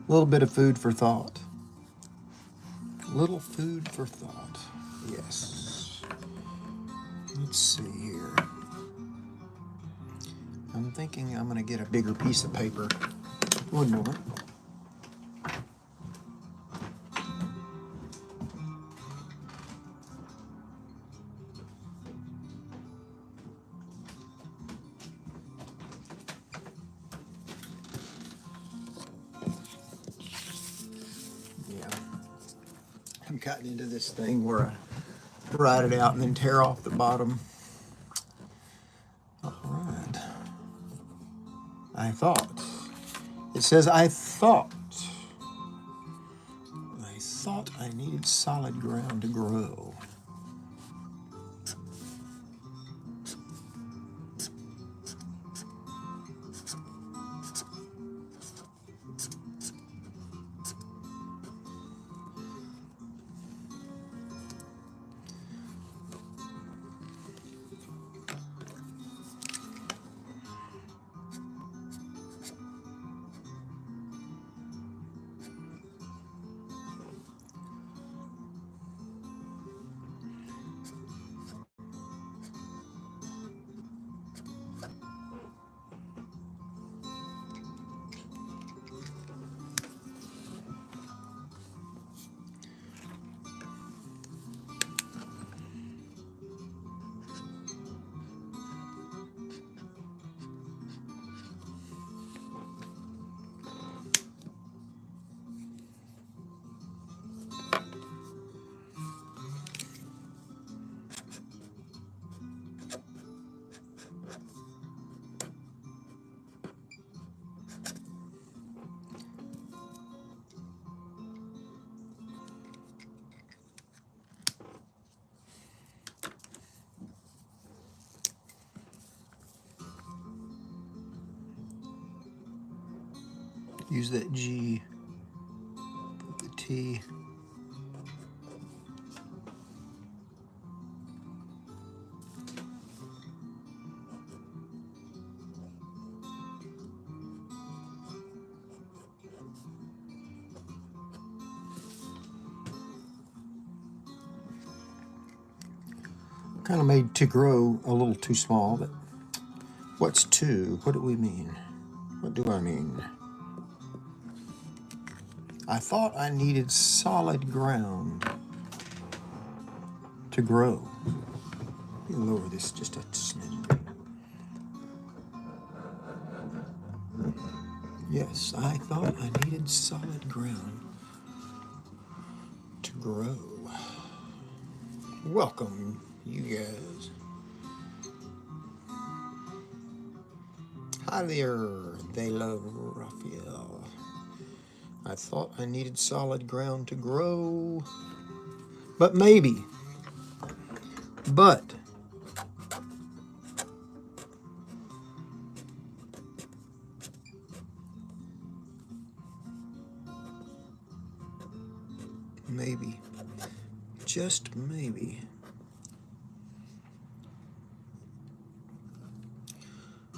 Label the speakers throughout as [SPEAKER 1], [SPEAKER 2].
[SPEAKER 1] A little bit of food for thought. Little food for thought. Yes. Let's see here. I'm thinking I'm going to get a bigger piece of paper. One moment. Yeah. I've gotten into this thing where I write it out and then tear off the bottom. All right. I thought. It says, I thought I needed solid ground to grow. Use that G, put the T. Kind of made to grow a little too small, but what's to? What do we mean? What do I mean? I thought I needed solid ground to grow. Let me lower this just a smidgen. Yes, I thought I needed solid ground to grow. Welcome, you guys. Hi there, they love Raphael. I thought I needed solid ground to grow, but maybe, but maybe, just maybe,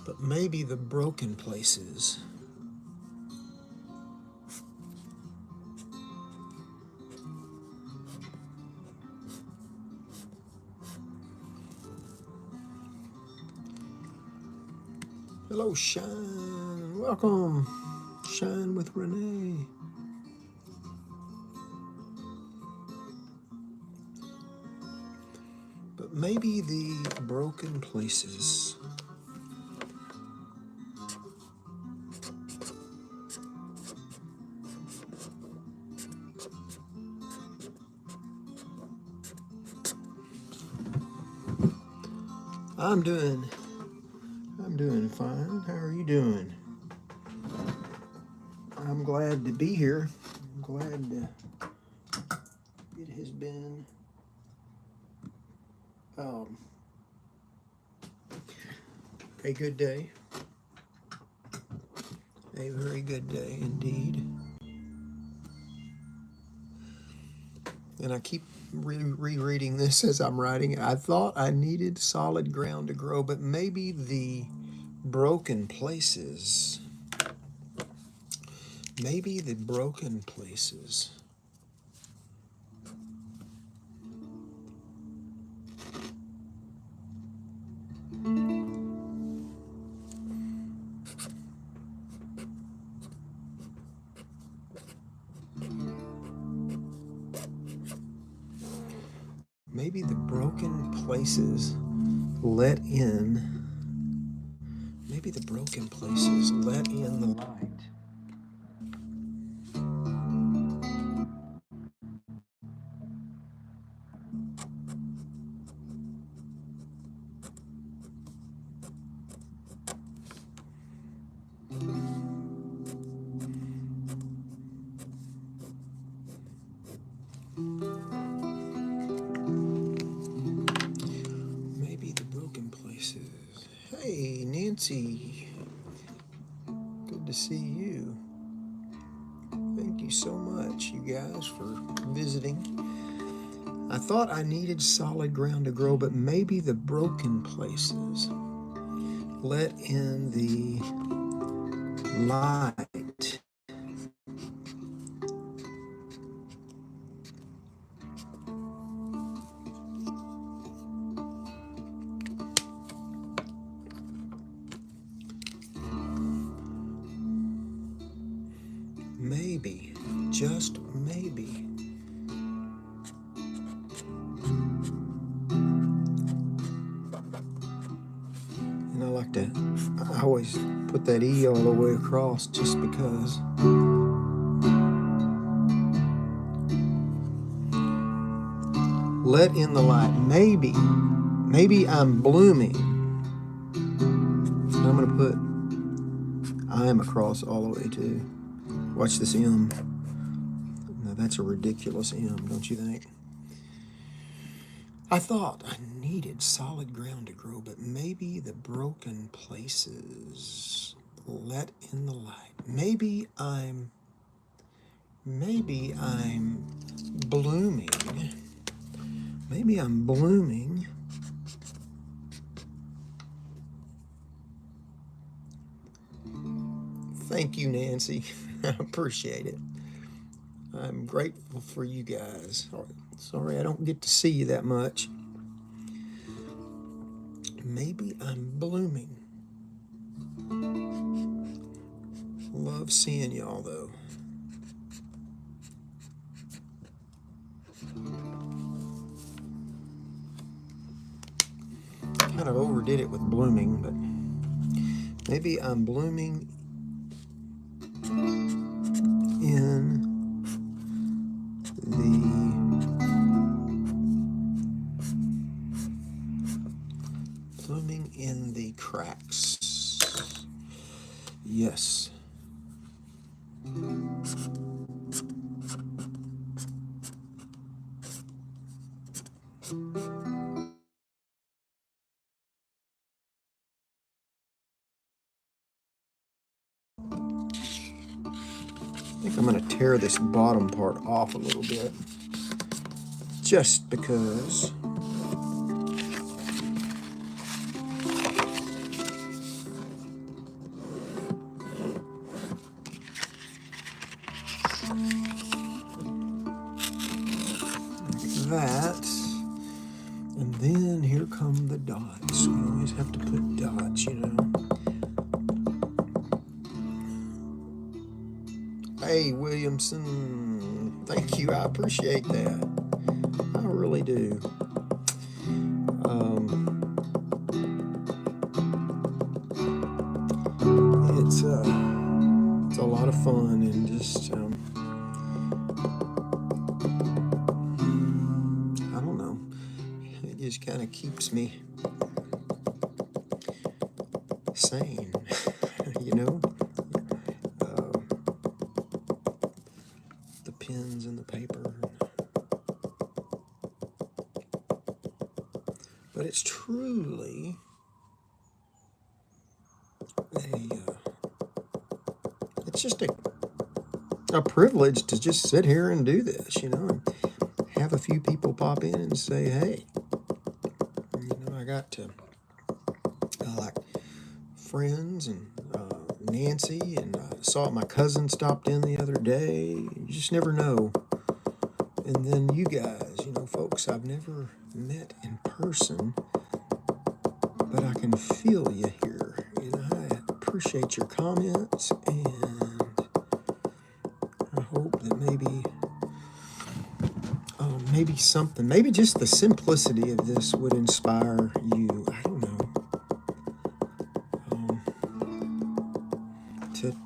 [SPEAKER 1] but maybe the broken places hello, Shine. Welcome. Shine with Renee. But maybe the broken places I'm doing fine. How are you doing? I'm glad to be here. I'm glad it has been a good day. A very good day indeed. And I keep rereading this as I'm writing it. I thought I needed solid ground to grow, but maybe the broken places Maybe the broken places. Maybe the broken places let in. Maybe the broken places let in the light. Maybe the broken places. Hey, Nancy. Good to see you. Thank you so much, you guys, for visiting. I thought I needed solid ground to grow, but maybe the broken places let in the light. Maybe, just maybe. And I always put that E all the way across just because. Let in the light. Maybe I'm blooming. I'm going to put I'm across all the way too. Watch this M. Now that's a ridiculous M, don't you think? I thought I needed solid ground to grow, but maybe the broken places let in the light. Maybe I'm blooming. Maybe I'm blooming. Thank you, Nancy. I appreciate it. I'm grateful for you guys. Sorry I don't get to see you that much. Maybe I'm blooming. Love seeing y'all, though. Kind of overdid it with blooming, but maybe I'm blooming in the cracks. Yes. I think I'm going to tear this bottom part off a little bit, just because. Like that. And then here come the dots. We always have to put dots, you know. Hey, Williamson, thank you. I appreciate that. I really do. It's a lot of fun, and just I don't know. It just kind of keeps me sane, you know. The pens and the paper. But it's truly it's just a privilege to just sit here and do this, you know, and have a few people pop in and say, hey, you know, I got like friends and Nancy, and I saw my cousin stopped in the other day. You just never know. And then you guys, folks I've never met in person, but I can feel you here. And I appreciate your comments, and I hope that maybe something, maybe just the simplicity of this would inspire you. I don't know.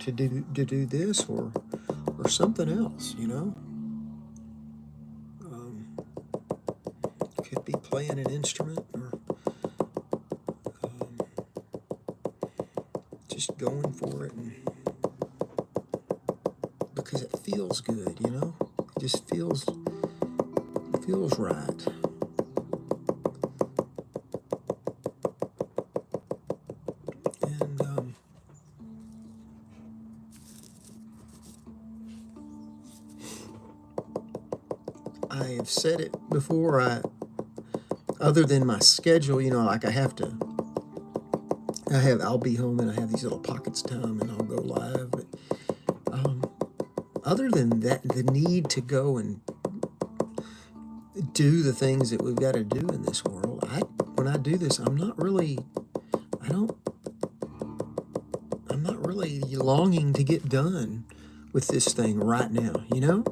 [SPEAKER 1] To do this or something else, could be playing an instrument or just going for it, and because it feels good, it just feels right. And I have said it before, other than my schedule, like I'll be home and I have these little pockets of time and I'll go live. But other than that, the need to go and do the things that we've got to do in this world, when I do this, I'm not really longing to get done with this thing right now, You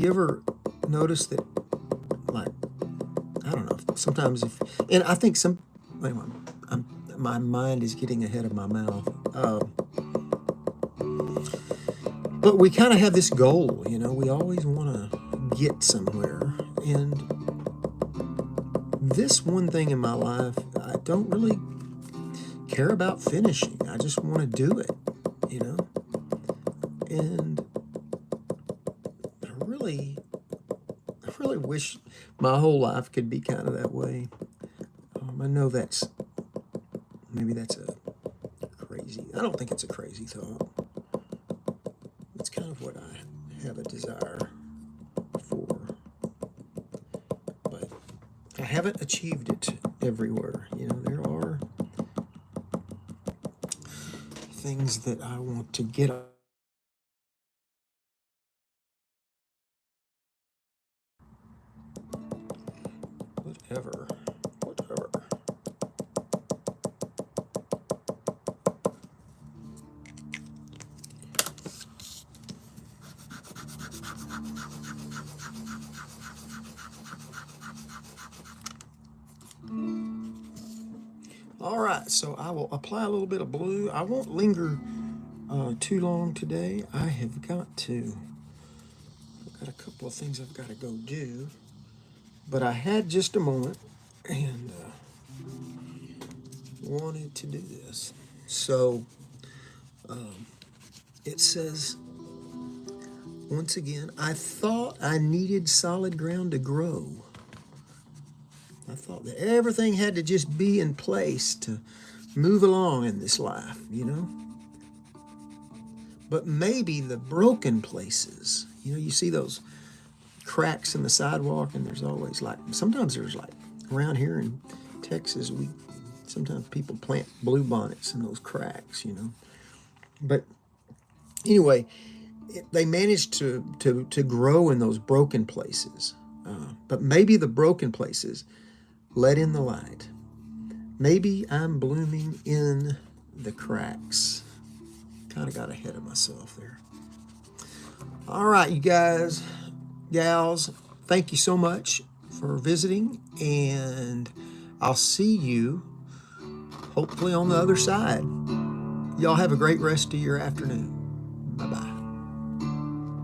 [SPEAKER 1] ever notice that, like, I don't know, sometimes and I think anyway, my mind is getting ahead of my mouth. But we kind of have this goal, we always want to get somewhere. And this one thing in my life, I don't really care about finishing. I just want to do it, And I really wish my whole life could be kind of that way. I know maybe that's a crazy, I don't think it's a crazy thought. It's kind of what I have a desire for, but I haven't achieved it everywhere. There are things that I want to get up. Whatever. All right, so I will apply a little bit of blue. I won't linger too long today. I've got a couple of things I've got to go do, but I had just a moment and wanted to do this. So it says, once again, I thought I needed solid ground to grow. I thought that everything had to just be in place to move along in this life, But maybe the broken places, you see those cracks in the sidewalk, and there's always sometimes there's around here in Texas, sometimes people plant bluebonnets in those cracks, But anyway, they managed to grow in those broken places. But maybe the broken places let in the light. Maybe I'm blooming in the cracks. Kind of got ahead of myself there. All right, you guys, gals, thank you so much for visiting, and I'll see you hopefully on the other side. Y'all have a great rest of your afternoon. Bye-bye.